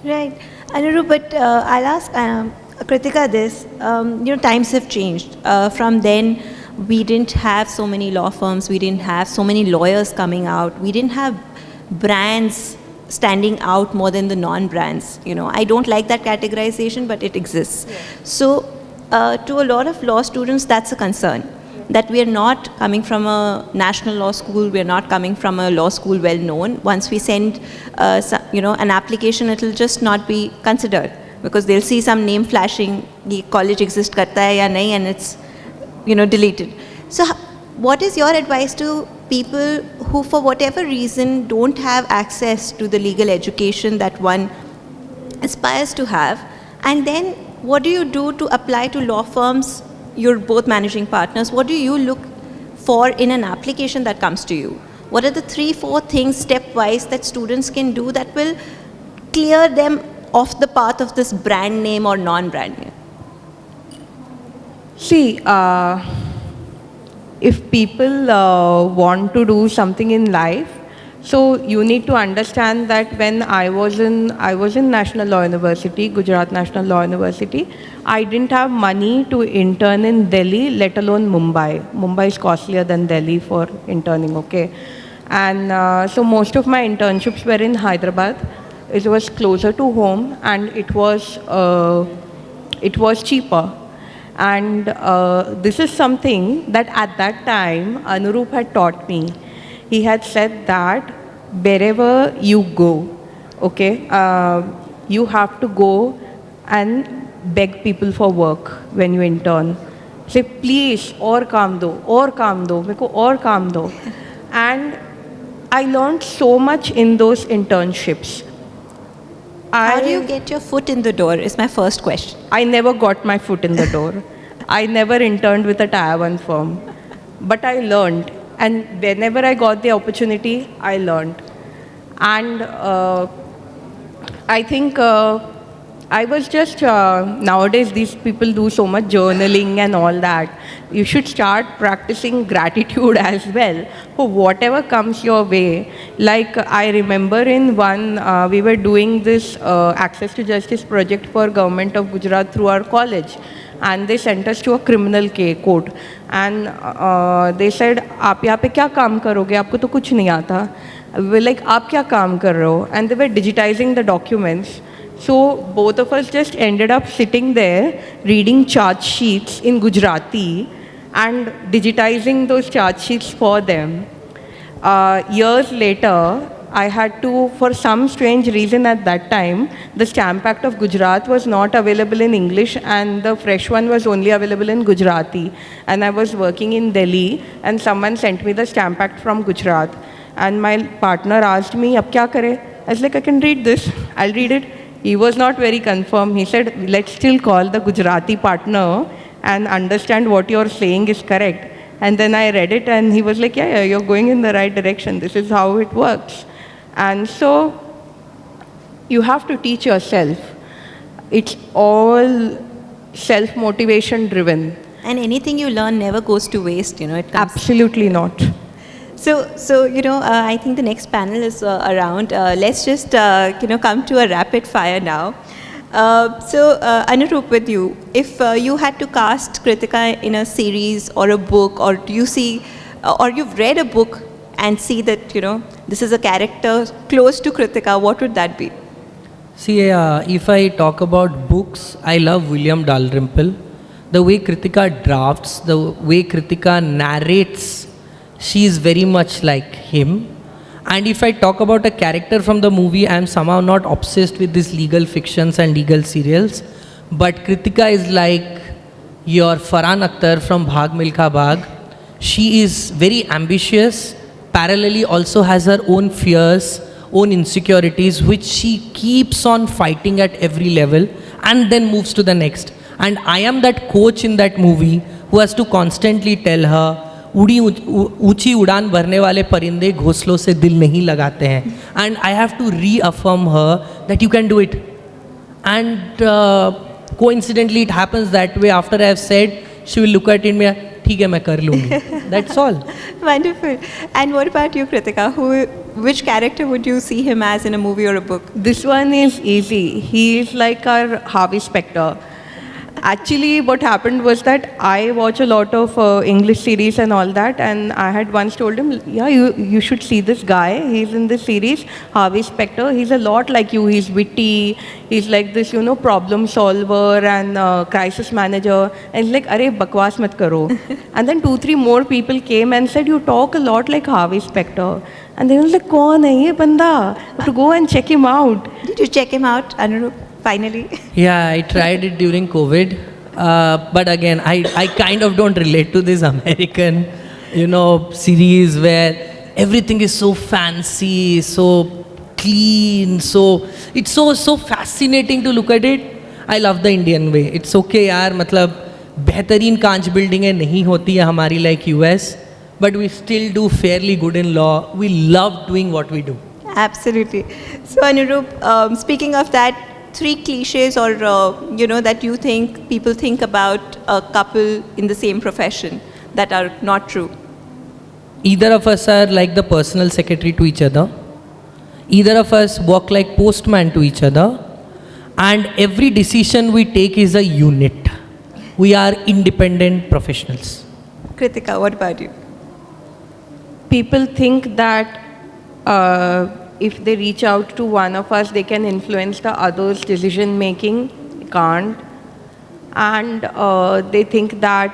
Speaker 2: Right. Anurup, but I'll ask Kritika this. Times have changed. From then, we didn't have so many law firms. We didn't have so many lawyers coming out. We didn't have brands standing out more than the non-brands. I don't like that categorization, but it exists. Yeah. So to a lot of law students, that's a concern, that we are not coming from a national law school, we are not coming from a law school well known. Once we send an application, it will just not be considered, because they'll see some name flashing, the college exists karta hai ya nahi, and it's deleted. So what is your advice to people who, for whatever reason, don't have access to the legal education that one aspires to have? And then what do you do to apply to law firms? You're both managing partners. What do you look for in an application that comes to you? What are the 3-4 things stepwise that students can do that will clear them off the path of this brand name or non-brand name?
Speaker 4: See, if people want to do something in life, so you need to understand that when I was in National Law University, Gujarat National Law University, I didn't have money to intern in Delhi, let alone Mumbai. Mumbai is costlier than Delhi for interning, okay? And so most of my internships were in Hyderabad. It was closer to home, and it was cheaper. And this is something that at that time Anurup had taught me. He had said that wherever you go, okay, you have to go and beg people for work when you intern. Say, please, और काम दो, मेरे को और काम दो. And I learned so much in those internships.
Speaker 2: How do you get your foot in the door is my first question.
Speaker 4: I never got my foot in the door. I never interned with a Tier 1 firm. But I learned. And whenever I got the opportunity, I learned. And I think I was just, nowadays these people do so much journaling and all that. You should start practicing gratitude as well for whatever comes your way. Like I remember in one, we were doing this Access to Justice project for Government of Gujarat through our college. And they sent us to a criminal court. And they said, आप यहाँ पे क्या काम करोगे? आपको तो कुछ नहीं आता. We were like, आप क्या काम कर रहे हो? And they were digitizing the documents. So both of us just ended up sitting there reading charge sheets in Gujarati and digitizing those charge sheets for them. Years later, I had to, for some strange reason at that time, the Stamp Act of Gujarat was not available in English and the fresh one was only available in Gujarati. And I was working in Delhi and someone sent me the Stamp Act from Gujarat. And my partner asked me, "Ab kya kare?" I was like, "I can read this. I'll read it." He was not very confirmed. He said, "Let's still call the Gujarati partner and understand what you're saying is correct." And then I read it and he was like, yeah, you're going in the right direction. This is how it works. And so you have to teach yourself. It's all self-motivation driven.
Speaker 2: And anything you learn never goes to waste, you know. It comes.
Speaker 4: Absolutely not.
Speaker 2: So you know, I think the next panel is around. Let's just come to a rapid fire now. Anurup, with you, if you had to cast Kritika in a series or a book, or do you see, or you've read a book and see that this is a character close to Kritika, what would that be?
Speaker 3: See, if I talk about books, I love William Dalrymple. The way Kritika drafts, the way Kritika narrates, she is very much like him. And if I talk about a character from the movie, I am somehow not obsessed with these legal fictions and legal serials. But Kritika is like your Farhan Akhtar from Bhag Milkha Bhag. She is very ambitious, parallelly also has her own fears, own insecurities, which she keeps on fighting at every level and then moves to the next. And I am that coach in that movie who has to constantly tell her, ऊंची उड़ान भरने वाले परिंदे घोंसलों से दिल नहीं लगाते हैं. And I have to reaffirm her that you can do it. And coincidentally it happens that way. After I have said, she will look at it and ठीक है मैं कर लूँगी. That's all.
Speaker 2: Wonderful. And what about you, Kritika? Which character would you see him as in a movie or a book?
Speaker 4: This one is easy. He is like our Harvey Specter. Actually, what happened was that I watch a lot of English series and all that, and I had once told him, yeah, you should see this guy. He's in this series, Harvey Specter. He's a lot like you. He's witty. He's like this, problem solver and crisis manager. And he's like, "Arey, bakwas mat karo." And then 2-3 more people came and said, "You talk a lot like Harvey Specter." And then I was like, "Kaun hai ye banda?" To go and check him out.
Speaker 2: Did you check him out, Anurup? Finally.
Speaker 3: Yeah, I tried it during COVID. But again, I kind of don't relate to this American, series where everything is so fancy, so clean, so it's so fascinating to look at it. I love the Indian way. It's okay, yaar. मतलब बेहतरीन कांच बिल्डिंगें नहीं होती है हमारी like US, but we still do fairly good in law. We love doing what we do.
Speaker 2: Absolutely. So Anurup, speaking of that, 3 cliches or that you think people think about a couple in the same profession that are not true.
Speaker 3: Either of us are like the personal secretary to each other. Either of us work like postman to each other. And every decision we take is a unit. We are independent professionals.
Speaker 2: Kritika, what about you?
Speaker 4: People think that if they reach out to one of us, they can influence the other's decision making. They can't. And they think that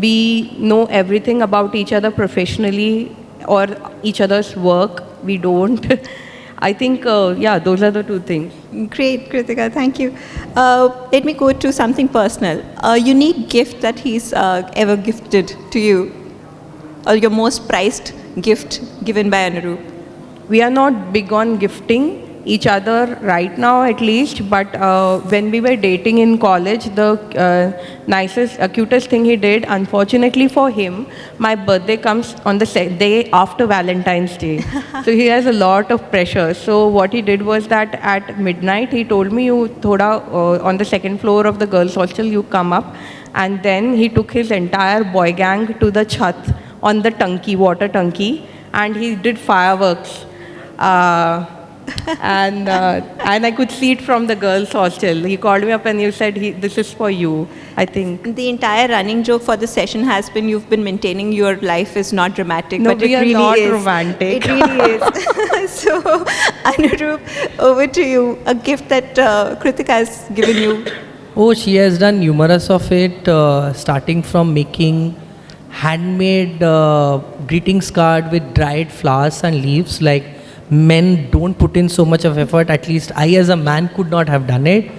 Speaker 4: we know everything about each other professionally or each other's work. We don't. I think, those are the 2 things.
Speaker 2: Great, Kritika, thank you. Let me go to something personal. A unique gift that he's ever gifted to you, or your most prized gift given by Anurup.
Speaker 4: We are not big on gifting, each other right now at least, but when we were dating in college, the nicest, cutest thing he did, unfortunately for him, my birthday comes on the day after Valentine's Day. So he has a lot of pressure. So what he did was that at midnight, he told me, you thoda, on the second floor of the girls' hostel, you come up. And then he took his entire boy gang to the chat on the tanki, water tanki, and he did fireworks. And I could see it from the girls' hostel. He called me up and he said, "This is for you." I think.
Speaker 2: The entire running joke for the session has been you've been maintaining your life is not dramatic,
Speaker 4: No,
Speaker 2: but
Speaker 4: we
Speaker 2: it
Speaker 4: are
Speaker 2: really
Speaker 4: not
Speaker 2: is.
Speaker 4: romantic.
Speaker 2: It really is. So, Anurup, over to you. A gift that Kritika has given you.
Speaker 3: Oh, she has done numerous of it, starting from making handmade greetings card with dried flowers and leaves. Like, men don't put in so much of effort. At least I as a man could not have done it.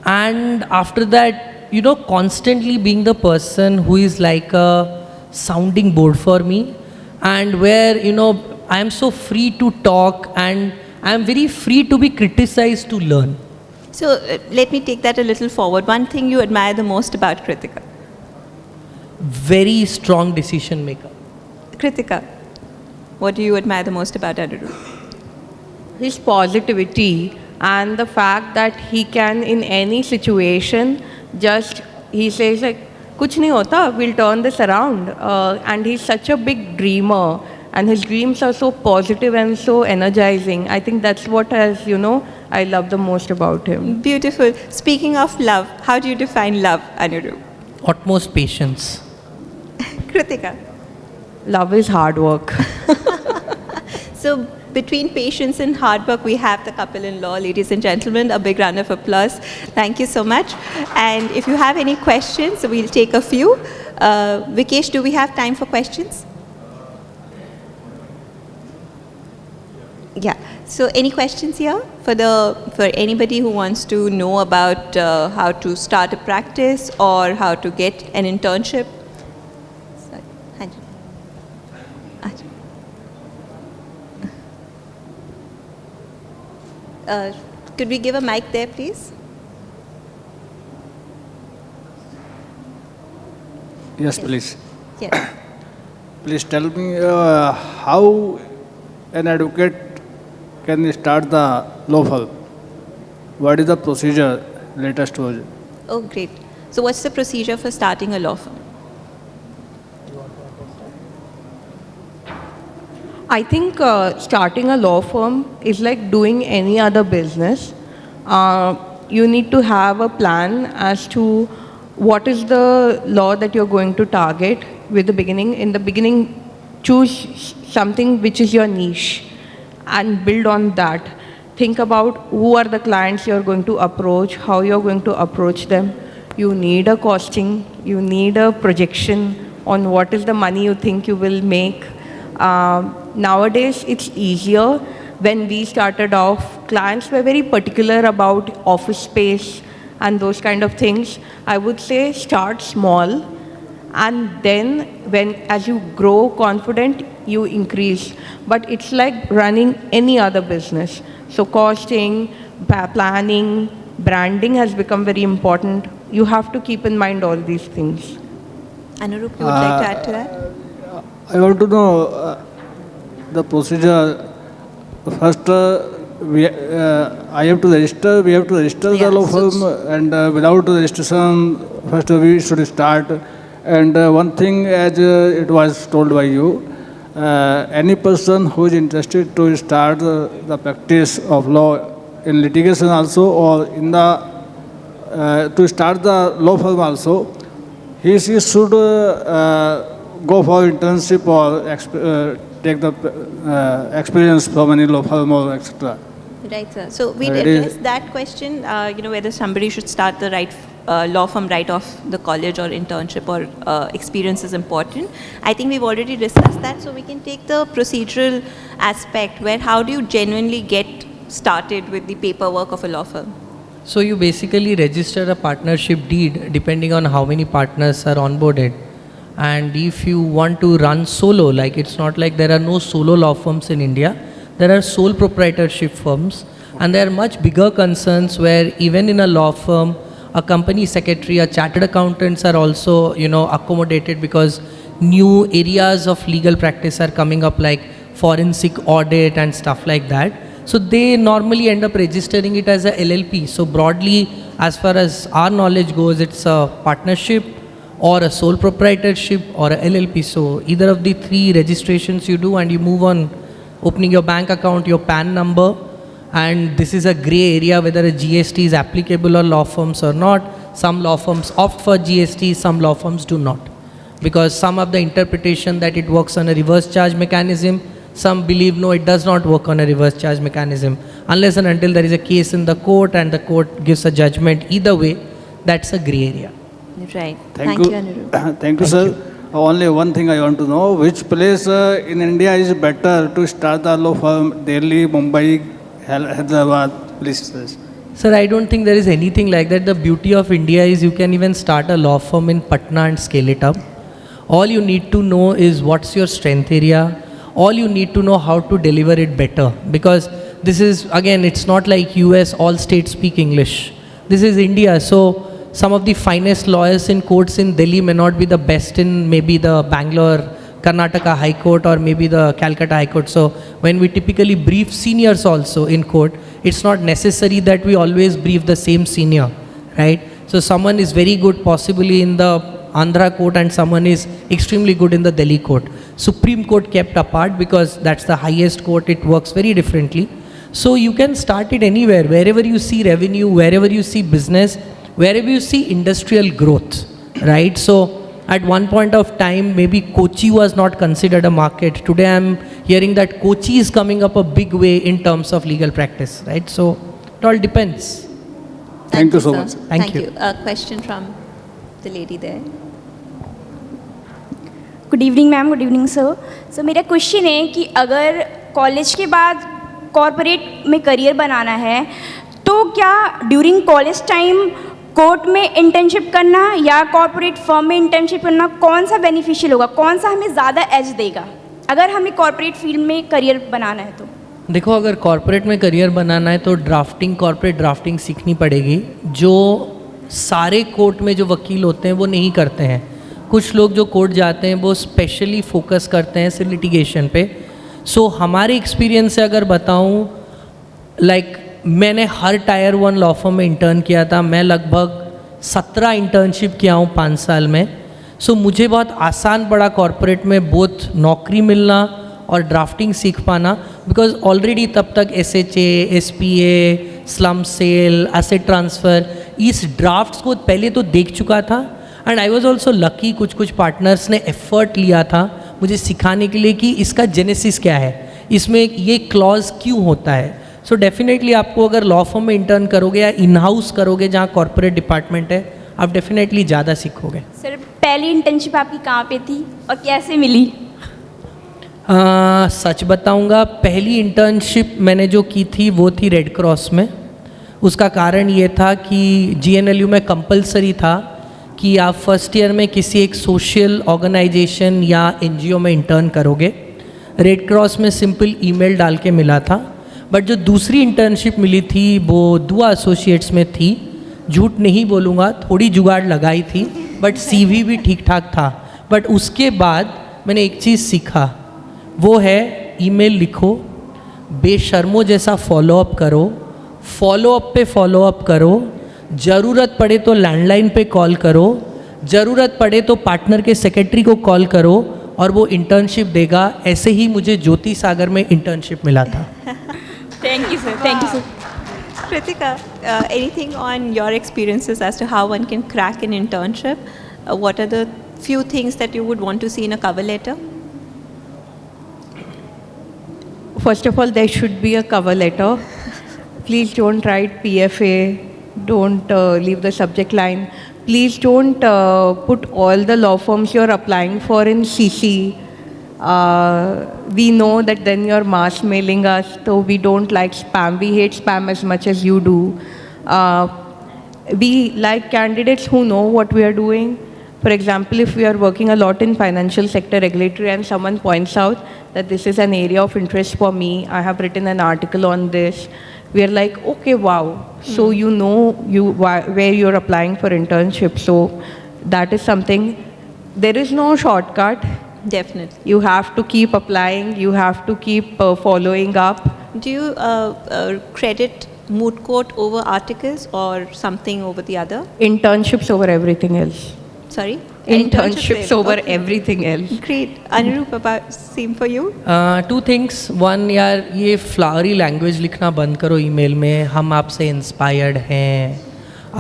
Speaker 3: And after that, you know, constantly being the person who is like a sounding board for me, and where, you know, I am so free to talk and I am very free to be criticized to learn.
Speaker 2: So, let me take that a little forward. One thing you admire the most about Kritika.
Speaker 3: Very strong decision maker.
Speaker 2: Kritika, what do you admire the most about Anurup?
Speaker 4: His positivity and the fact that he can, in any situation, just, he says like, kuch nahi hota, we'll turn this around. And he's such a big dreamer, and his dreams are so positive and so energizing. I think that's what has, you know, I love the most about him.
Speaker 2: Beautiful. Speaking of love, how do you define love, Anurup?
Speaker 3: Utmost patience.
Speaker 2: Kritika.
Speaker 4: Love is hard work.
Speaker 2: So, between patience and hard work, we have the couple-in-law. Ladies and gentlemen, a big round of applause. Thank you so much. And if you have any questions, we'll take a few. Vikesh, do we have time for questions? Yeah. So, any questions here for anybody who wants to know about how to start a practice or how to get an internship? Sorry. Hanji. Could we give a mic there, please?
Speaker 5: Yes, please.
Speaker 2: Yes.
Speaker 5: Please tell me how an advocate can start the law firm. What is the procedure? Latest version.
Speaker 2: Oh, great. So what's the procedure for starting a law firm?
Speaker 4: I think starting a law firm is like doing any other business. You need to have a plan as to what is the law that you're going to target with the beginning. In the beginning, choose something which is your niche and build on that. Think about who are the clients you're going to approach, how you're going to approach them. You need a costing, you need a projection on what is the money you think you will make. Nowadays, it's easier. When we started off, clients were very particular about office space and those kind of things. I would say start small, and then as you grow confident, you increase. But it's like running any other business. So costing, planning, branding has become very important. You have to keep in mind all these things.
Speaker 2: Anurup, you would like to add to that?
Speaker 5: I want to know the procedure. First, I have to register. We have to register the law firm, and without registration, first we should start. And one thing, as it was told by you, any person who is interested to start the practice of law in litigation also, or in the to start the law firm also, he should go for internship or take the experience from any law firm or etc.
Speaker 2: Right, sir. So we'd address that question, whether somebody should start the right law firm right off the college or internship or experience is important. I think we've already discussed that, so we can take the procedural aspect where how do you genuinely get started with the paperwork of a law firm?
Speaker 3: So you basically register a partnership deed depending on how many partners are onboarded. And if you want to run solo, like it's not like there are no solo law firms in India, there are sole proprietorship firms And there are much bigger concerns where even in a law firm, a company secretary, a chartered accountants are also, accommodated because new areas of legal practice are coming up like forensic audit and stuff like that. So they normally end up registering it as a LLP. So broadly, as far as our knowledge goes, it's a partnership or a sole proprietorship or a LLP. So either of the three registrations you do and you move on opening your bank account, your PAN number, and this is a gray area whether a GST is applicable on law firms or not. Some law firms opt for GST, some law firms do not. Because some of the interpretation that it works on a reverse charge mechanism, some believe no, it does not work on a reverse charge mechanism. Unless and until there is a case in the court and the court gives a judgment either way, that's a gray area.
Speaker 2: Right.
Speaker 5: Thank
Speaker 2: you,
Speaker 5: you.
Speaker 2: Anirudh.
Speaker 5: Thank you, sir. Only one thing I want to know, which place in India is better to start the law firm? Delhi, Mumbai, Hyderabad, please.
Speaker 3: Sir, I don't think there is anything like that. The beauty of India is you can even start a law firm in Patna and scale it up. All you need to know is what's your strength area. All you need to know how to deliver it better. Because this is, again, it's not like US, all states speak English. This is India. So some of the finest lawyers in courts in Delhi may not be the best in maybe the Bangalore, Karnataka High Court or maybe the Calcutta High Court. So when we typically brief seniors also in court, it's not necessary that we always brief the same senior, right? So someone is very good possibly in the Andhra court and someone is extremely good in the Delhi court. Supreme Court kept apart because that's the highest court, it works very differently. So you can start it anywhere, wherever you see revenue, wherever you see business, wherever you see industrial growth, right? So at one point of time, maybe Kochi was not considered a market. Today I'm hearing that Kochi is coming up a big way in terms of legal practice, right? So it all depends.
Speaker 5: Thank you so
Speaker 2: sir.
Speaker 5: much.
Speaker 3: Thank you.
Speaker 2: A question from the lady there.
Speaker 6: Good evening ma'am, good evening sir. So मेरा question है कि अगर college के बाद corporate में career बनाना है तो क्या ड्यूरिंग कॉलेज टाइम कोर्ट में इंटर्नशिप करना या कॉरपोरेट फर्म में इंटर्नशिप करना कौन सा बेनिफिशियल होगा, कौन सा हमें ज़्यादा एज देगा अगर हमें कॉरपोरेट फील्ड में करियर बनाना है तो?
Speaker 3: देखो, अगर कॉरपोरेट में करियर बनाना है तो ड्राफ्टिंग, कॉरपोरेट ड्राफ्टिंग सीखनी पड़ेगी, जो सारे कोर्ट में जो वकील होते हैं वो नहीं करते हैं. कुछ लोग जो कोर्ट जाते हैं वो स्पेशली फोकस करते हैं सिर्फ लिटिगेशन पे. सो हमारे एक्सपीरियंस से अगर बताऊं, मैंने हर टायर 1 लॉ फर्म में इंटर्न किया था. मैं लगभग 17 इंटर्नशिप किया हूँ 5 साल में. सो मुझे बहुत आसान पड़ा कॉरपोरेट में बोथ नौकरी मिलना और ड्राफ्टिंग सीख पाना, बिकॉज ऑलरेडी तब तक SHA, SPA, slump sale, asset transfer, इस ड्राफ्ट्स को पहले तो देख चुका था. And I was also lucky, कुछ पार्टनर्स ने एफर्ट लिया था मुझे सिखाने के लिए कि इसका जेनेसिस क्या है, इसमें ये क्लॉज क्यों होता है. सो डेफिनेटली आपको अगर लॉ फर्म में इंटर्न करोगे या इन हाउस करोगे जहाँ कॉर्पोरेट डिपार्टमेंट है, आप डेफिनेटली ज़्यादा सीखोगे.
Speaker 6: सर, पहली इंटर्नशिप आपकी कहाँ पे थी और कैसे मिली?
Speaker 3: सच बताऊंगा, पहली इंटर्नशिप मैंने जो की थी वो थी रेड क्रॉस में. उसका कारण ये था कि GNLU में कंपलसरी था कि आप फर्स्ट ईयर में किसी एक सोशल ऑर्गेनाइजेशन या NGO में इंटर्न करोगे. रेड क्रॉस में सिंपल ईमेल डाल के मिला था. बट जो दूसरी इंटर्नशिप मिली थी वो दुआ एसोसिएट्स में थी. झूठ नहीं बोलूँगा, थोड़ी जुगाड़ लगाई थी, बट CV भी ठीक ठाक था. बट उसके बाद मैंने एक चीज़ सीखा, वो है ईमेल लिखो, बेशर्मों जैसा फॉलोअप करो, फॉलोअप पे फॉलोअप करो, ज़रूरत पड़े तो लैंडलाइन पे कॉल करो, ज़रूरत पड़े तो पार्टनर के सेक्रेटरी को कॉल करो और वो इंटर्नशिप देगा. ऐसे ही मुझे ज्योति सागर में इंटर्नशिप मिला था.
Speaker 6: Thank you sir. Thank you sir.
Speaker 2: Kritika, anything on your experiences as to how one can crack an internship? What are the few things that you would want to see in a cover letter?
Speaker 4: First of all, there should be a cover letter. Please don't write PFA. Don't leave the subject line. Please don't put all the law firms you're applying for in CC. We know that then you're mass mailing us, so we don't like spam. We hate spam as much as you do. We like candidates who know what we are doing. For example, if we are working a lot in financial sector regulatory and someone points out that this is an area of interest for me, I have written an article on this, we are like, okay, wow. So you know where you're applying for internship. So that is something. There is no shortcut.
Speaker 2: Definitely.
Speaker 4: You have to keep applying. You have to keep following up.
Speaker 2: Do you credit moot court over articles or something over the other?
Speaker 4: Internships over everything else.
Speaker 2: Sorry?
Speaker 4: Internships over
Speaker 2: Okay.
Speaker 4: everything else.
Speaker 2: Great. Anurup, about same for you?
Speaker 3: Two things one यार ये flowery language लिखना बंद करो email में हम आपसे inspired हैं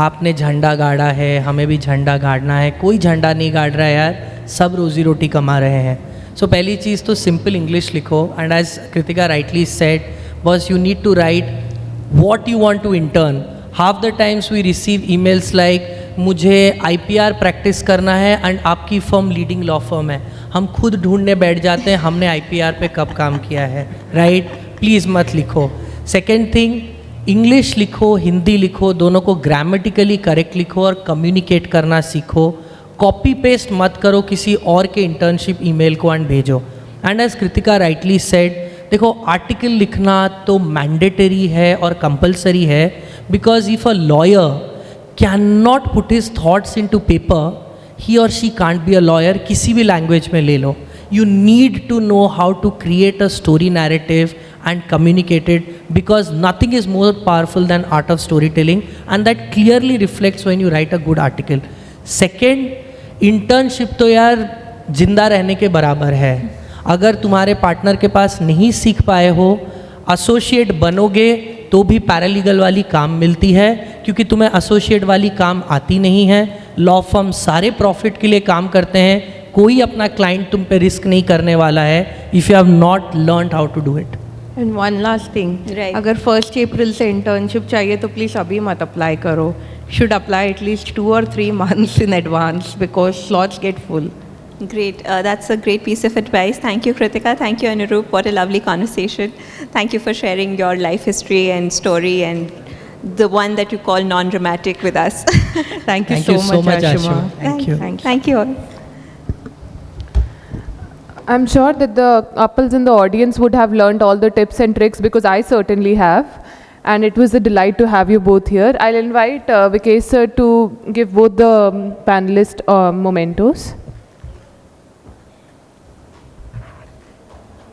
Speaker 3: आपने झंडा गाड़ा है हमें भी झंडा गाड़ना है कोई झंडा नहीं गाड़ रहा है यार सब रोज़ी रोटी कमा रहे हैं सो पहली चीज़ तो सिंपल इंग्लिश लिखो and as Kritika rightly said बस you need to write what you want to intern half the times we receive emails like मुझे IPR प्रैक्टिस करना है एंड आपकी फर्म लीडिंग लॉ फर्म है हम खुद ढूंढने बैठ जाते हैं हमने IPR पे कब काम किया है राइट प्लीज़ मत लिखो सेकेंड थिंग इंग्लिश लिखो हिंदी लिखो दोनों को ग्रामेटिकली करेक्ट लिखो और कम्युनिकेट करना सीखो कॉपी पेस्ट मत करो किसी और के इंटर्नशिप ईमेल को एंड भेजो and as Kritika rightly said देखो आर्टिकल लिखना तो मैंडेटरी है और कंपलसरी है because if a lawyer can not put his thoughts into paper he और she can't be a lawyer किसी भी लैंग्वेज में ले लो you need to know how to create a story narrative and communicate it because nothing is more powerful than art of storytelling and that clearly reflects when you write a good article. Second, internship तो यार जिंदा रहने के बराबर है अगर तुम्हारे partner के पास नहीं सीख पाए हो एसोसिएट बनोगे तो भी पैरालीगल वाली काम मिलती है क्योंकि तुम्हें एसोसिएट वाली काम आती नहीं है लॉ फर्म सारे प्रॉफिट के लिए काम करते हैं कोई अपना क्लाइंट तुम पे रिस्क नहीं करने वाला है if you have not learn how to do it
Speaker 4: and one last thing
Speaker 2: Right.
Speaker 4: अगर 1 अप्रैल से इंटर्नशिप चाहिए तो प्लीज़ अभी मत अप्लाई करो should apply at least 2 or 3 months in advance because slots get full.
Speaker 2: Great. That's a great piece of advice. Thank you, Kritika. Thank you, Anurup. What a lovely conversation. Thank you for sharing your life history and story and the one that you call non-dramatic with us.
Speaker 4: Thank you
Speaker 3: Thank you
Speaker 4: so
Speaker 3: so
Speaker 4: much,
Speaker 3: much,
Speaker 4: Ashima.
Speaker 3: Ashima. Thank you.
Speaker 4: Thank you.
Speaker 2: Thank you all.
Speaker 1: I'm sure that the couples in the audience would have learned all the tips and tricks because I certainly have. And it was a delight to have you both here. I'll invite Vikesh sir to give both the panelists mementos.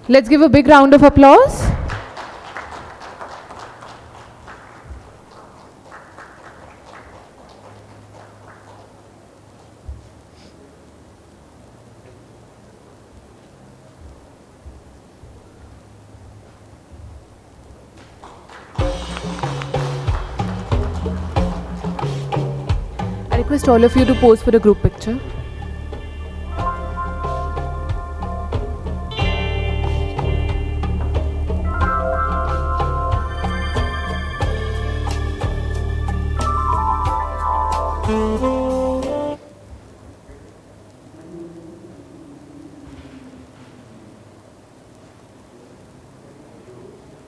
Speaker 1: Let's give a big round of applause. I request all of you to pose for a group picture.